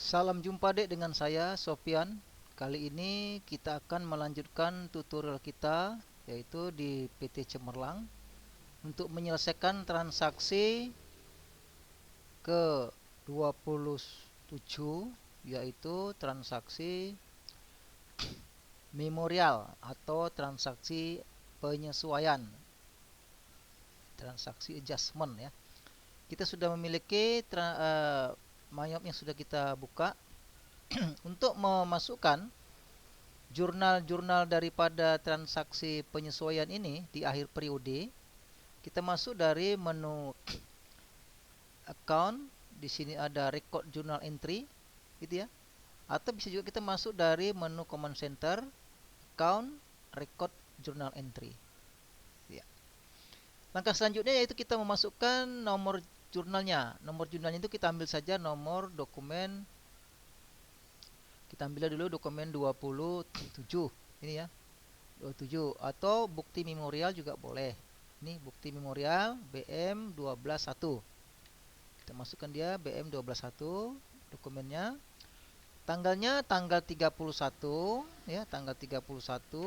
Salam jumpa dek dengan saya Sofian. Kali ini kita akan melanjutkan tutorial kita yaitu di PT Cemerlang untuk menyelesaikan transaksi ke 27 yaitu transaksi memorial atau transaksi penyesuaian, transaksi adjustment ya. Kita sudah memiliki MyOp yang sudah kita buka. Untuk memasukkan jurnal-jurnal daripada transaksi penyesuaian ini di akhir periode, kita masuk dari menu account. Di sini ada record journal entry, gitu ya. Atau bisa juga kita masuk dari menu command center, account, record journal entry. Ya. Langkah selanjutnya yaitu kita memasukkan nomor jurnalnya. Nomor jurnalnya itu kita ambil saja nomor dokumen. Kita ambil dulu dokumen 27 ini ya. 27 atau bukti memorial juga boleh. Ini bukti memorial BM 121. Kita masukkan dia BM 121 dokumennya. Tanggalnya tanggal 31 ya, tanggal 31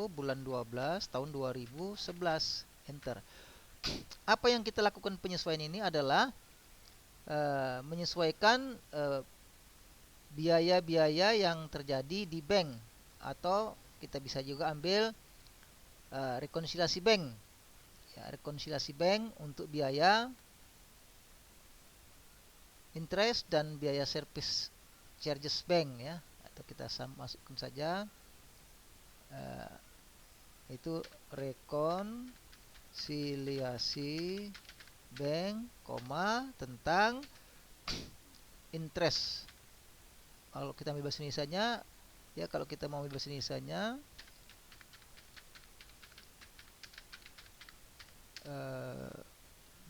bulan 12 tahun 2011. Enter. Apa yang kita lakukan penyesuaian ini adalah menyesuaikan biaya-biaya yang terjadi di bank, atau kita bisa juga ambil rekonsiliasi bank ya, rekonsiliasi bank untuk biaya interest dan biaya service charges bank ya, atau kita masukkan saja itu rekonsiliasi bank, tentang interest. Kalau kita ambil bahasa Indonesianya ya, kalau kita mau ambil bahasa Indonesianya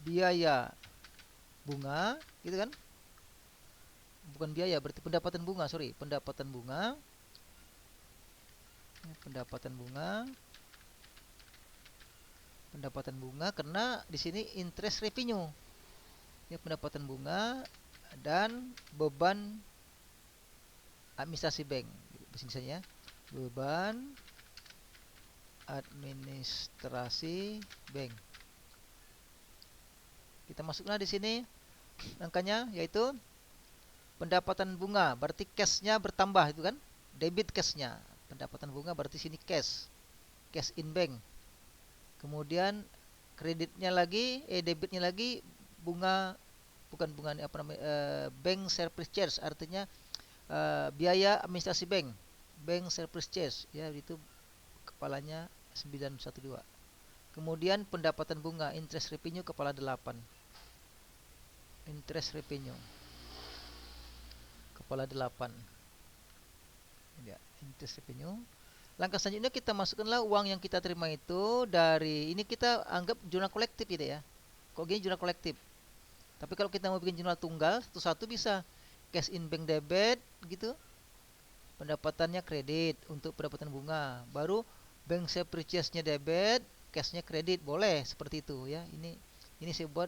biaya bunga gitu kan, bukan biaya, berarti pendapatan bunga, pendapatan bunga ya, pendapatan bunga karena di sini interest revenue ya, pendapatan bunga dan beban administrasi bank. Misalnya beban administrasi bank. Kita masuklah di sini angkanya yaitu pendapatan bunga, berarti cashnya bertambah itu kan, debit cashnya. Pendapatan bunga berarti sini cash in bank. Kemudian kreditnya lagi, debitnya lagi bunga, bukan bunga apa namanya, bank service charge, artinya biaya administrasi bank service charge ya, itu kepalanya 912. Kemudian pendapatan bunga interest revenue kepala 8, interest revenue kepala 8 ya, interest revenue. Langkah selanjutnya kita masukkanlah uang yang kita terima itu dari ini, kita anggap jurnal kolektif gitu ya. Kok gini jurnal kolektif. Tapi kalau kita mau bikin jurnal tunggal satu-satu bisa cash in bank debit gitu, pendapatannya kredit untuk pendapatan bunga, baru bank purchase-nya debit, cashnya kredit, boleh seperti itu ya. Ini saya buat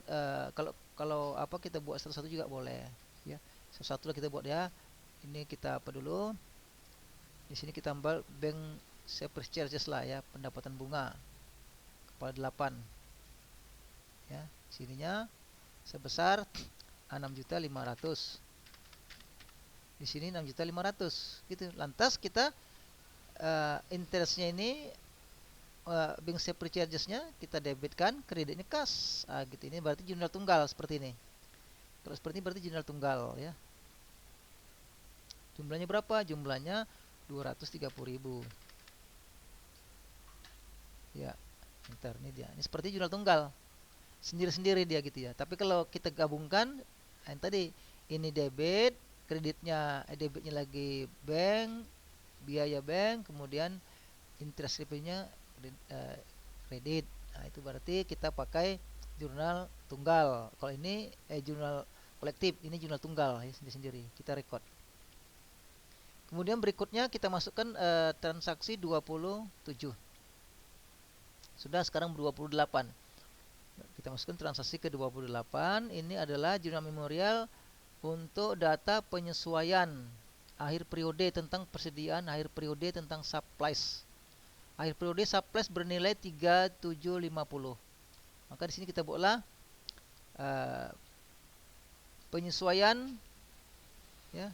kalau apa, kita buat satu-satu juga boleh ya. Satu-satu kita buat ya. Ini kita apa dulu? Di sini kita ambil bank service charges lah ya, pendapatan bunga kepala 8 ya. Sininya sebesar 6.500.000. Di sini 6.500.000 gitu. Lantas kita interestnya ini bank service chargesnya kita debitkan, kreditnya kas gitu. Ini berarti jurnal tunggal seperti ini. Kalau seperti ini berarti jurnal tunggal ya. Jumlahnya berapa? Jumlahnya 230.000 ya. Ntar ini dia, ini seperti jurnal tunggal sendiri-sendiri dia gitu ya. Tapi kalau kita gabungkan yang tadi, ini debit, kreditnya debitnya lagi bank, biaya bank, kemudian interest revenue-nya kredit. Nah, itu berarti kita pakai jurnal tunggal. Kalau ini jurnal kolektif, ini jurnal tunggal ya, sendiri-sendiri kita record. Kemudian berikutnya kita masukkan transaksi 27. Sudah sekarang 28. Kita masukkan transaksi ke 28. Ini adalah jurnal memorial untuk data penyesuaian akhir periode, tentang persediaan akhir periode, tentang supplies. Akhir periode supplies bernilai 3750. Maka di sini kita buatlah uh, penyesuaian, ya,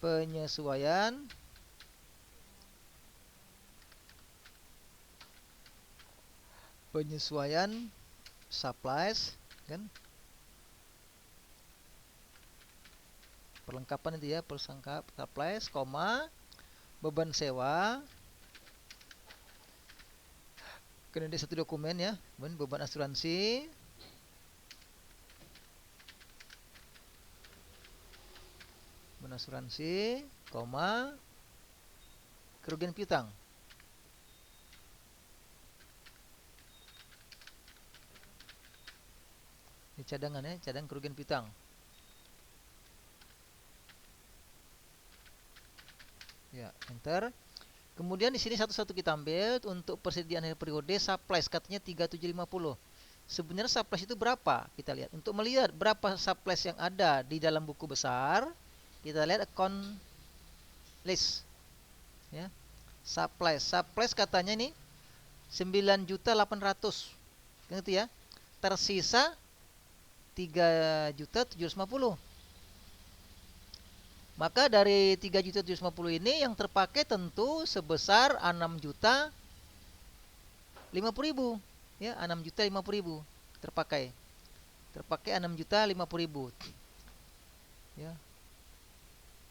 penyesuaian supplies, kan, perlengkapan itu ya, perlengkap supplies, koma, beban sewa, kemudian di satu dokumen ya, beban asuransi, koma, kerugian piutang. Ini cadangan ya, cadangan kerugian piutang. Ya, enter. Kemudian di sini satu-satu kita ambil untuk persediaan akhir periode supplies, katanya 3750. Sebenarnya supplies itu berapa? Kita lihat. Untuk melihat berapa supplies yang ada di dalam buku besar, kita lihat account list. Ya. Supplies katanya ini 9.800.000. Kan itu ya. Tersisa 3.750.000. Maka dari 3.750.000 ini yang terpakai tentu sebesar 6.050.000. Ya, 6.050.000 terpakai. Terpakai 6.050.000. Ya.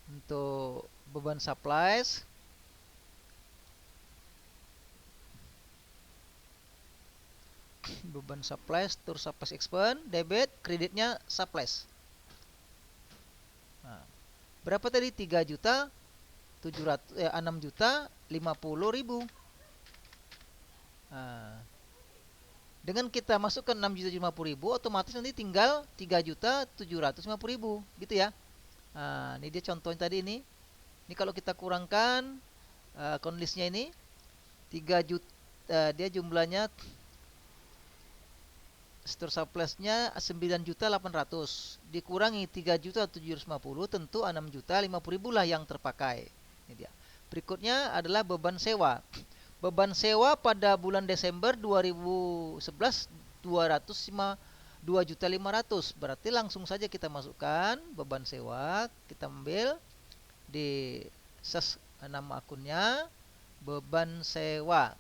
Untuk beban supplies, tur supplies expense, debit, kreditnya supplies. Nah, berapa tadi? 6.050.000. Nah, dengan kita masukkan 6.050.000, otomatis nanti tinggal 3.750.000, gitu ya. Nah, ini dia contohnya tadi ini. Ini kalau kita kurangkan kondisinya ini 3 juta, dia jumlahnya store supplies-nya 9.800.000 dikurangi 3.750.000, tentu 6.050.000 lah yang terpakai. Ini dia. Berikutnya adalah beban sewa. Beban sewa pada bulan Desember 2011 2.500.000. Berarti langsung saja kita masukkan beban sewa, kita ambil di ses nama akunnya beban sewa.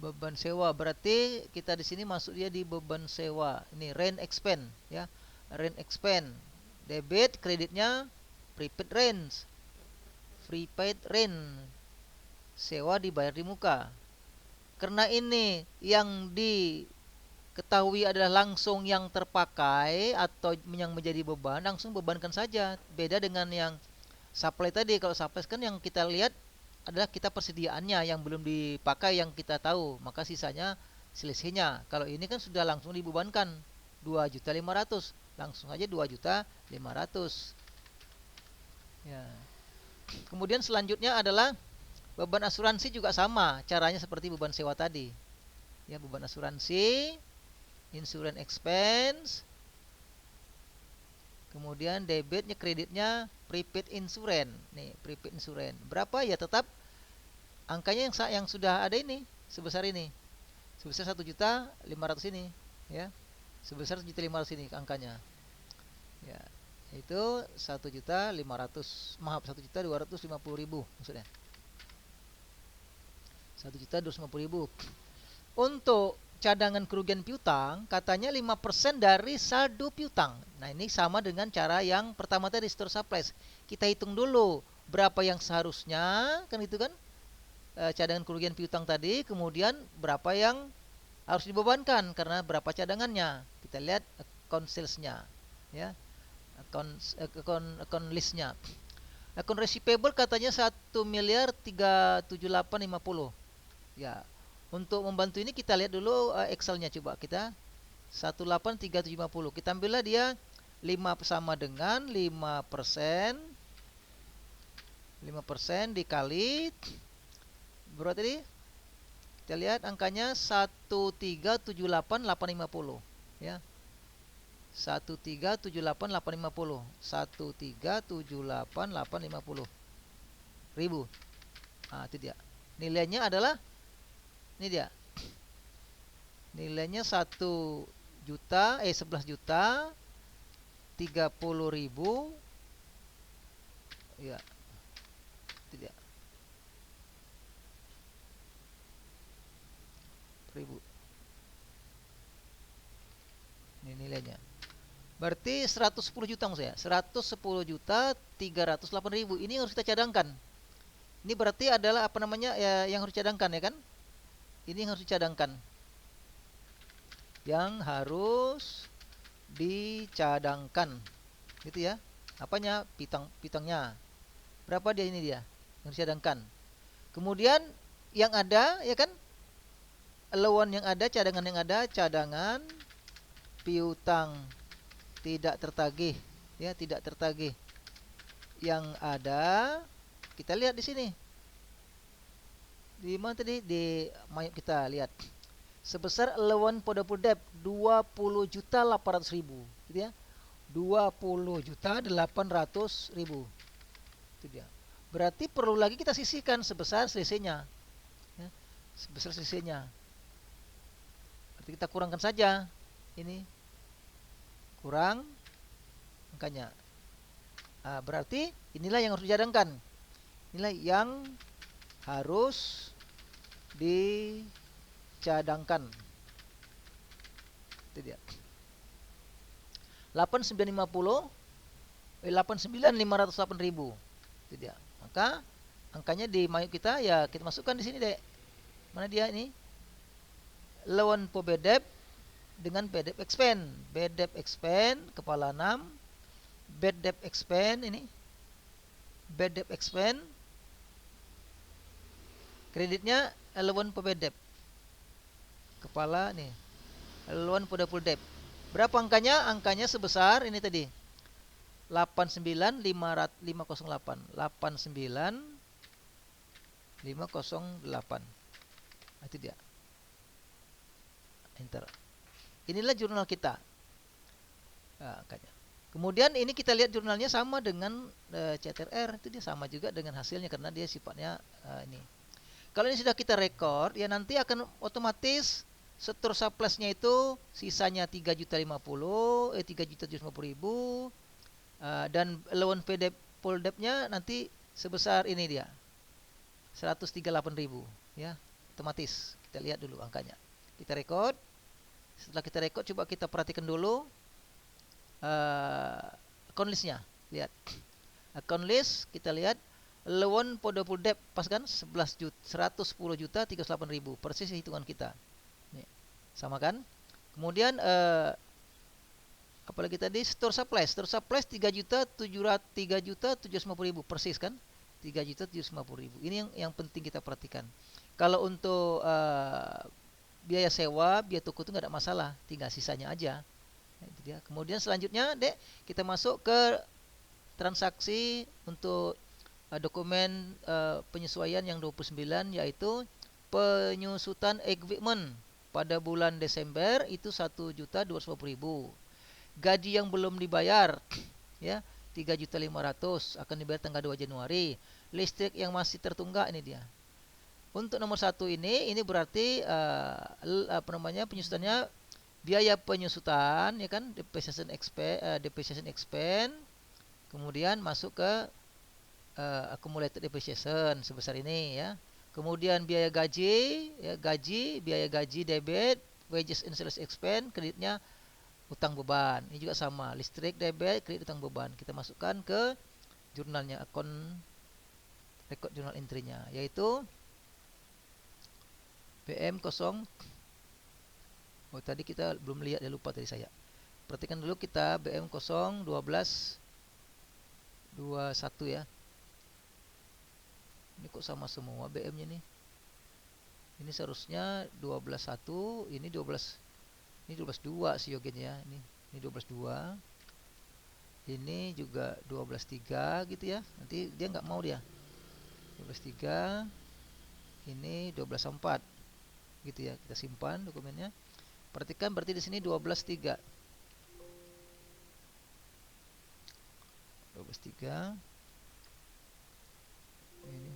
Beban sewa berarti kita di sini masuk dia di beban sewa. Ini rent expense ya. Rent expense. Debit, kreditnya prepaid rent. Sewa dibayar di muka. Karena ini yang diketahui adalah langsung yang terpakai atau yang menjadi beban, langsung bebankan saja. Beda dengan yang supply tadi. Kalau supply kan yang kita lihat adalah kita persediaannya yang belum dipakai yang kita tahu, maka sisanya selisihnya. Kalau ini kan sudah langsung dibebankan 2.500.000, langsung aja 2.500.000. Ya. Kemudian selanjutnya adalah beban asuransi, juga sama caranya seperti beban sewa tadi. Ya, beban asuransi, insurance expense, kemudian debitnya, kreditnya prepaid insurance. Nih, prepaid insurance. Berapa ya, tetap angkanya yang sudah ada ini, sebesar ini. Sebesar 1.500.000 ini, ya. Sebesar 1.500.000 ini angkanya. Ya, itu 1.250.000 maksudnya. 1.250.000. Untuk cadangan kerugian piutang katanya 5% dari saldo piutang. Nah, ini sama dengan cara yang pertama tadi, store supplies. Kita hitung dulu berapa yang seharusnya, kan itu kan, cadangan kerugian piutang tadi, kemudian berapa yang harus dibebankan karena berapa cadangannya. Kita lihat account sales-nya, ya. Account list-nya. Account receivable katanya 1.378.50. Ya. Untuk membantu ini kita lihat dulu Excel-nya, coba kita 1.83750. Kita ambillah dia 5 sama dengan 5% dikali berapa tadi? Kita lihat angkanya 1378850 ya. 1378850. 1378850 ribu. Nah, itu dia. Nilainya adalah ini dia. Nilainya 11 juta 30.000 ya. Itu dia. Ribu. Ini nilainya. Berarti 110 juta maksud saya. 110 juta 308.000. Ini harus kita cadangkan. Ini berarti adalah apa namanya ya, yang harus dicadangkan ya kan? Ini yang harus dicadangkan. Yang harus dicadangkan. Gitu ya. Apanya? Pitangnya. Berapa dia ini dia? Yang dicadangkan. Kemudian yang ada ya kan? Allowance yang ada, cadangan piutang tidak tertagih ya, tidak tertagih. Yang ada kita lihat di sini. Di mana tadi? Di mayuk kita lihat. Sebesar allowance pada debt 20.800.000 gitu ya. 20.800.000. Itu dia. Berarti perlu lagi kita sisihkan sebesar selisihnya. Ya, sebesar selisihnya. Berarti kita kurangkan saja. Ini kurang angkanya. Nah, berarti inilah yang harus dicadangkan. Inilah yang harus dicadangkan. Itu dia. 8950 89.508.000. Itu dia. Maka angkanya di mayuk kita ya kita masukkan di sini deh. Mana dia ini? Loan for bad debt dengan bad debt expense. Bad debt expense kepala 6. Bad debt expense ini. Bad debt expense kreditnya loan for bad debt. Kepala nih. Loan for doubtful debt. Berapa angkanya? Angkanya sebesar ini tadi. 89.508. 89.508. Itu dia. Enter. Inilah jurnal kita. Nah, angkanya. Kemudian ini kita lihat jurnalnya sama dengan CTRR. Itu dia sama juga dengan hasilnya karena dia sifatnya ini. Kalau ini sudah kita record, ya nanti akan otomatis setor surplusnya itu sisanya 3.050, 3.750.000, dan loan pay full debt-nya nanti sebesar ini dia, 138.000, ya, otomatis. Kita lihat dulu angkanya. Kita record. Setelah kita record, coba kita perhatikan dulu account list-nya. Lihat. Account list, kita lihat loan for the full debt pas kan 110.308.000, persis hitungan kita. Nih, sama kan? Kemudian apalagi tadi store supplies 3.750.000, persis kan? 3.750.000. Ini yang penting kita perhatikan. Kalau untuk biaya sewa, biaya toko itu nggak ada masalah, tinggal sisanya aja. Nah, itu dia. Kemudian selanjutnya, Dek, kita masuk ke transaksi untuk dokumen penyesuaian yang 29, yaitu penyusutan equipment pada bulan Desember itu 1.250.000. Gaji yang belum dibayar ya 3.500.000 akan dibayar tanggal 2 Januari. Listrik yang masih tertunggak ini dia. Untuk nomor 1 ini berarti apa namanya penyusutannya biaya penyusutan ya kan, depreciation expense, kemudian masuk ke accumulated depreciation sebesar ini ya. Kemudian biaya gaji, ya, biaya gaji debit, wages and sales expense, kreditnya utang beban. Ini juga sama, listrik debit, kredit utang beban. Kita masukkan ke jurnalnya, account record jurnal entry-nya, yaitu BM0. Oh, tadi kita belum lihat, ya lupa tadi saya. Perhatikan dulu kita BM01221 ya. Ini kok sama semua BM-nya nih. Ini seharusnya 12.1, ini 12, ini 12.2 sih yogennya ya. Ini 12.2. Ini juga 12.3 gitu ya. Nanti dia nggak mau dia. 12.3. Ini 12.4. gitu ya. Kita simpan dokumennya. Perhatikan berarti di sini 12.3. 12.3 ini.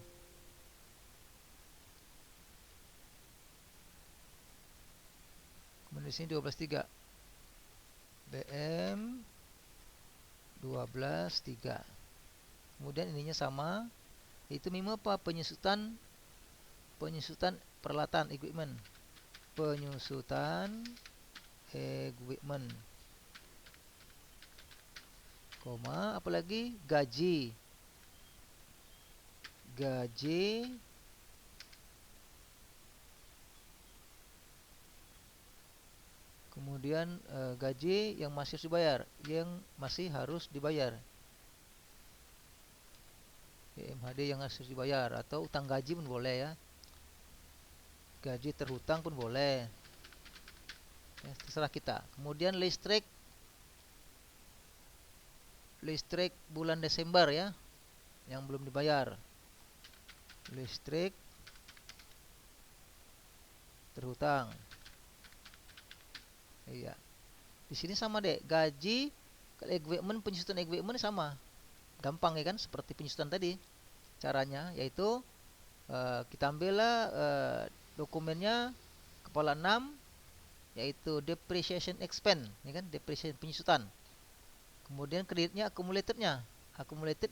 Kemudian di sini 12.3. BM 12.3. Kemudian ininya sama, itu mimo apa? Penyusutan peralatan equipment. Penyusutan equipment. Koma, apalagi gaji. Gaji kemudian gaji yang masih harus dibayar. MHD yang harus dibayar atau utang gaji pun boleh ya. Gaji terhutang pun boleh. Ya, terserah kita. Kemudian listrik bulan Desember ya, yang belum dibayar. Listrik terhutang. Iya. Di sini sama deh, gaji equipment, penyusutan equipment sama. Gampang ya kan, seperti penyusutan tadi. Caranya yaitu kita ambillah dokumennya kepala 6 yaitu depreciation expense, ya kan, depreciation penyusutan. Kemudian kreditnya accumulated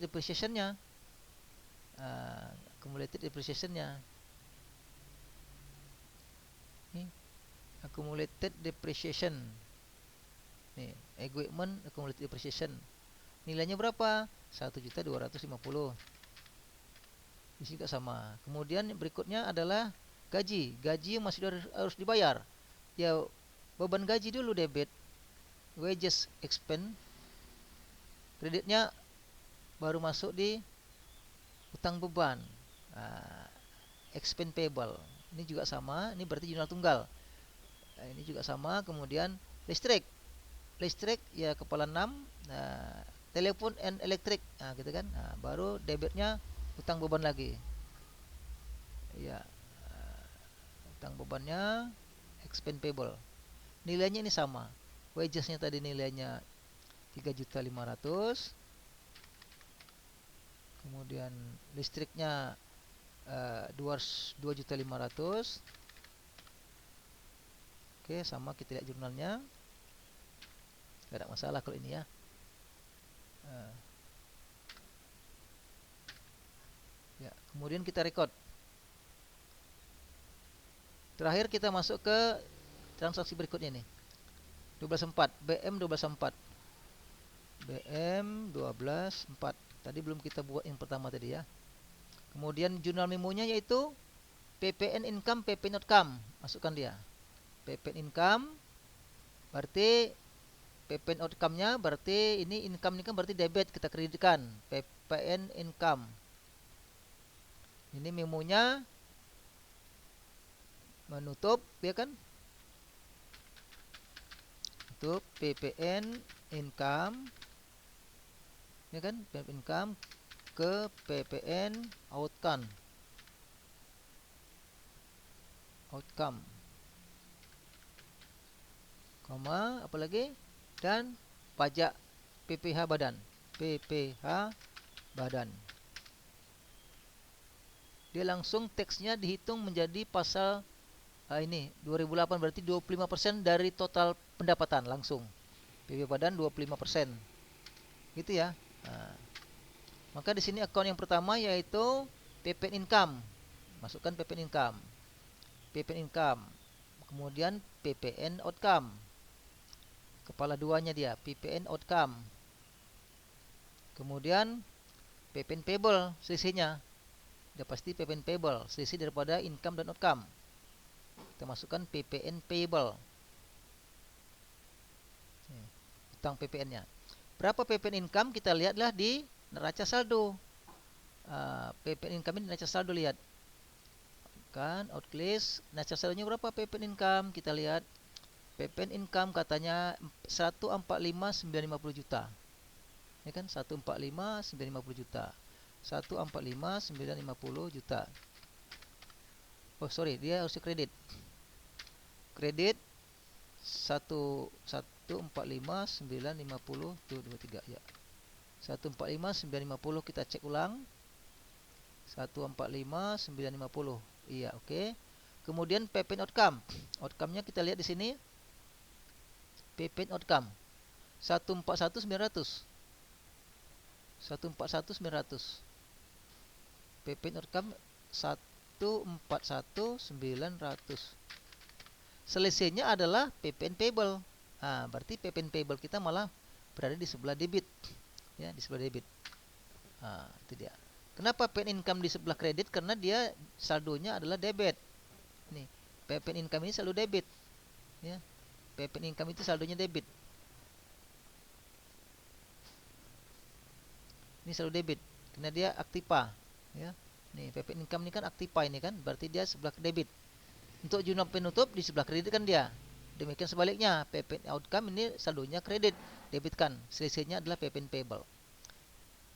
depreciation-nya. Accumulated depreciation-nya. Ini accumulated depreciation. Nih, equipment accumulated depreciation. Nilainya berapa? 1.250.000. Di sini juga sama. Kemudian berikutnya adalah gaji. Gaji yang masih harus dibayar. Ya, beban gaji dulu debit. Wages expense. Kreditnya baru masuk di utang beban. Expense payable. Ini juga sama. Ini berarti jurnal tunggal. Ini juga sama. Kemudian listrik ya kepala 6. Telepon and elektrik, gitu kan. Baru debitnya utang beban lagi. Ya, utang bebannya expense payable. Nilainya ini sama. Wagesnya tadi nilainya 3.500.000. Kemudian listriknya 2.500.000. Oke, sama, kita lihat jurnalnya. Gak ada masalah kalau ini ya. Ya, kemudian kita record. Terakhir kita masuk ke transaksi berikutnya nih. 12.4, BM 12.4. BM 12.4. Tadi belum kita buat yang pertama tadi ya. Kemudian jurnal memonya yaitu PPN income, PPN outcome. Masukkan dia. PPN income berarti PPN outcome-nya berarti ini income ini kan berarti debit, kita kreditkan. PPN income. Ini memonya menutup ya kan? Tutup PPN income. Ya kan? PPN income ke PPN outcome. Koma, apalagi? Dan pajak PPh badan. Dia langsung teksnya dihitung menjadi pasal ini 2008 berarti 25% dari total pendapatan langsung. PPh badan 25%. Gitu ya. Maka di sini account yang pertama yaitu PPN income. Masukkan PPN income. PPN income. Kemudian PPN outcome. Kepala duanya dia, PPN outcome. Kemudian PPN payable, selisihnya. Sudah pasti PPN payable, selisih daripada income dan outcome. Kita masukkan PPN payable. Utang PPN-nya. Berapa PPN income? Kita lihatlah di neraca saldo. PPN income ini neraca saldo, lihat. Kan outlist, neraca saldonya berapa PPN income? Kita lihat. PPN income katanya 145.950 juta. Ya kan? 145.950 juta. 145.950 juta. Oh, sorry, dia harus kredit. kredit 1145950 tuh 23 ya. 145950 kita cek ulang. 145950. Iya, oke. Kemudian PPN outcome. Outcome-nya kita lihat di sini. PPN outcome 141900. 141900. PPN outcome 141900. Selisihnya adalah PPN payable. Nah, berarti PPN payable kita malah berada di sebelah debit. Ya, di sebelah debit. Nah, itu dia. Kenapa PPN income di sebelah kredit? Karena dia saldonya adalah debit. Nih, PPN income ini selalu debit. Ya. PPN income itu saldonya debit. Ini selalu debit karena dia aktiva, ya. Nih, PPN income ini kan aktiva ini kan, berarti dia sebelah debit. Untuk jurnal penutup di sebelah kredit kan dia. Demikian sebaliknya, PPN outcome ini saldonya kredit, debit kan. Selisihnya adalah PPN payable.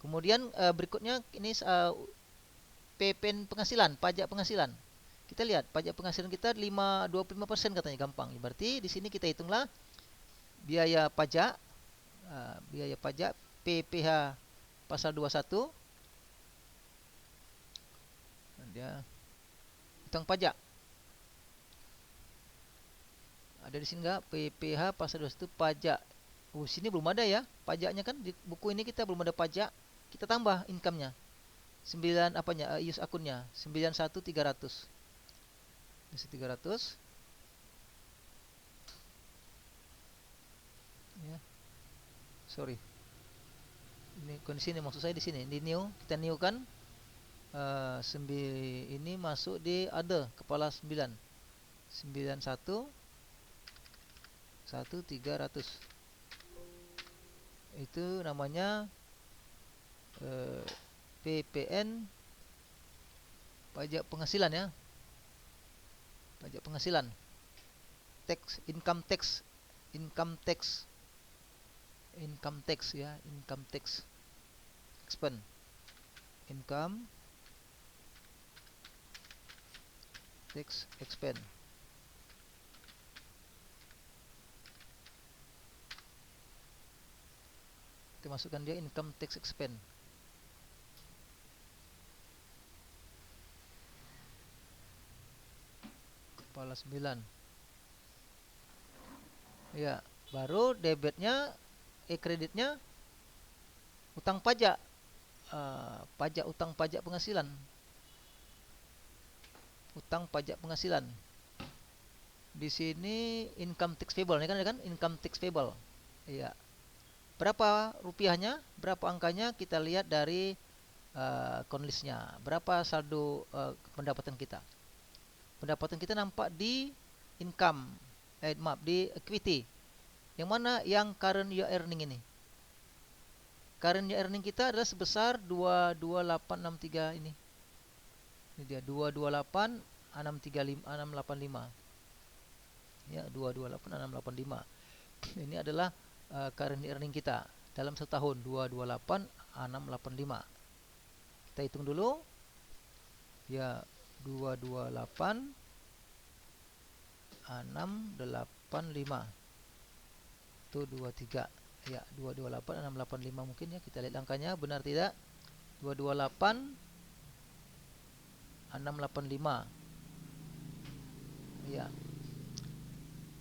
Kemudian berikutnya ini PPN penghasilan, pajak penghasilan. Kita lihat pajak penghasilan kita 25% katanya, gampang. Berarti di sini kita hitunglah biaya pajak, PPh pasal 21. Dia hitung pajak. Ada di sini enggak PPh pasal 21 pajak? Sini belum ada ya pajaknya kan, di buku ini kita belum ada pajak. Kita tambah income-nya. 9 apanya? Use akunnya 91300. 300. Ya. Sorry. Ini kondisi ini maksud saya di sini. Di new, kita new kan ini masuk di other kepala 9. 91 1300. Itu namanya PPN pajak penghasilan ya. Pajak penghasilan. Tax, income tax ya, income tax expense. Income tax expense. Kita masukkan dia income tax expense. Kepala 9. Ya, baru debitnya kreditnya utang pajak. Utang pajak penghasilan. Utang pajak penghasilan. Di sini income tax payable, ini kan income tax payable. Iya. Berapa rupiahnya? Berapa angkanya? Kita lihat dari konlisnya. Berapa saldo pendapatan kita? Pendapatan kita nampak di income, di equity. Yang mana yang current year earning ini? Current year earning kita adalah sebesar 22863 ini. Ini dia 228685. Ya, 228685. Ini adalah current year earning kita dalam setahun, 228685. Kita hitung dulu. Ya, 228685 itu 23 ya, 228685 mungkin ya, kita lihat angkanya benar tidak. 228685 ya,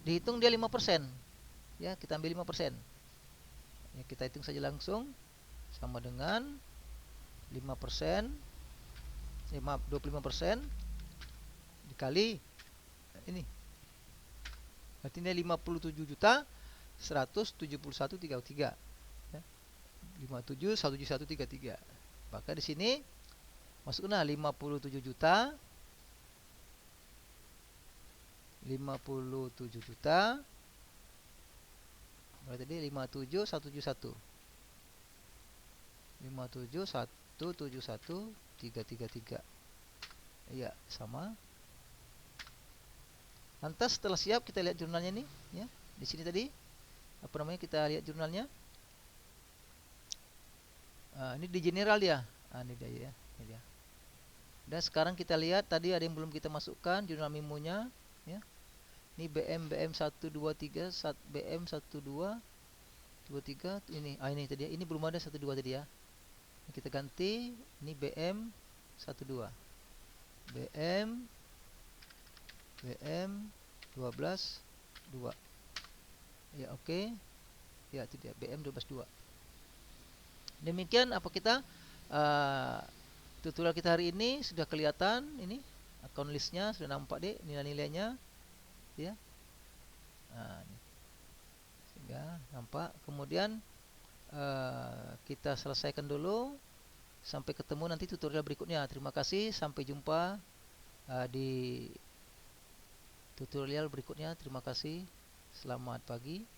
dihitung dia 5% ya, kita ambil 5% ya, kita hitung saja langsung sama dengan 5%, 25% dikali ini, berarti ini 57.171.33 ya. 57.171.33. Maka di sini masuklah 57 juta 57 juta berarti tadi 57171 57171.333. Iya, sama. Lantas setelah siap kita lihat jurnalnya nih ya. Di sini tadi apa namanya, kita lihat jurnalnya. Ini di general dia. Ini dia ya, ini dia. Dan sekarang kita lihat tadi ada yang belum kita masukkan, jurnal memonya ya. Ini BM 123 BM 1223 ini. Ini tadi. Ini belum ada 12 tadi ya. Kita ganti ini BM 12. BM 12 2. Ya, oke. Ya, itu dia BM 12 2. Demikian apa kita tutorial kita hari ini sudah kelihatan ini account listnya sudah nampak deh nilai-nilainya ya. Nah, ini. Sehingga nampak. Kemudian kita selesaikan dulu. Sampai ketemu nanti tutorial berikutnya. Terima kasih. Sampai jumpa di tutorial berikutnya. Terima kasih. Selamat pagi.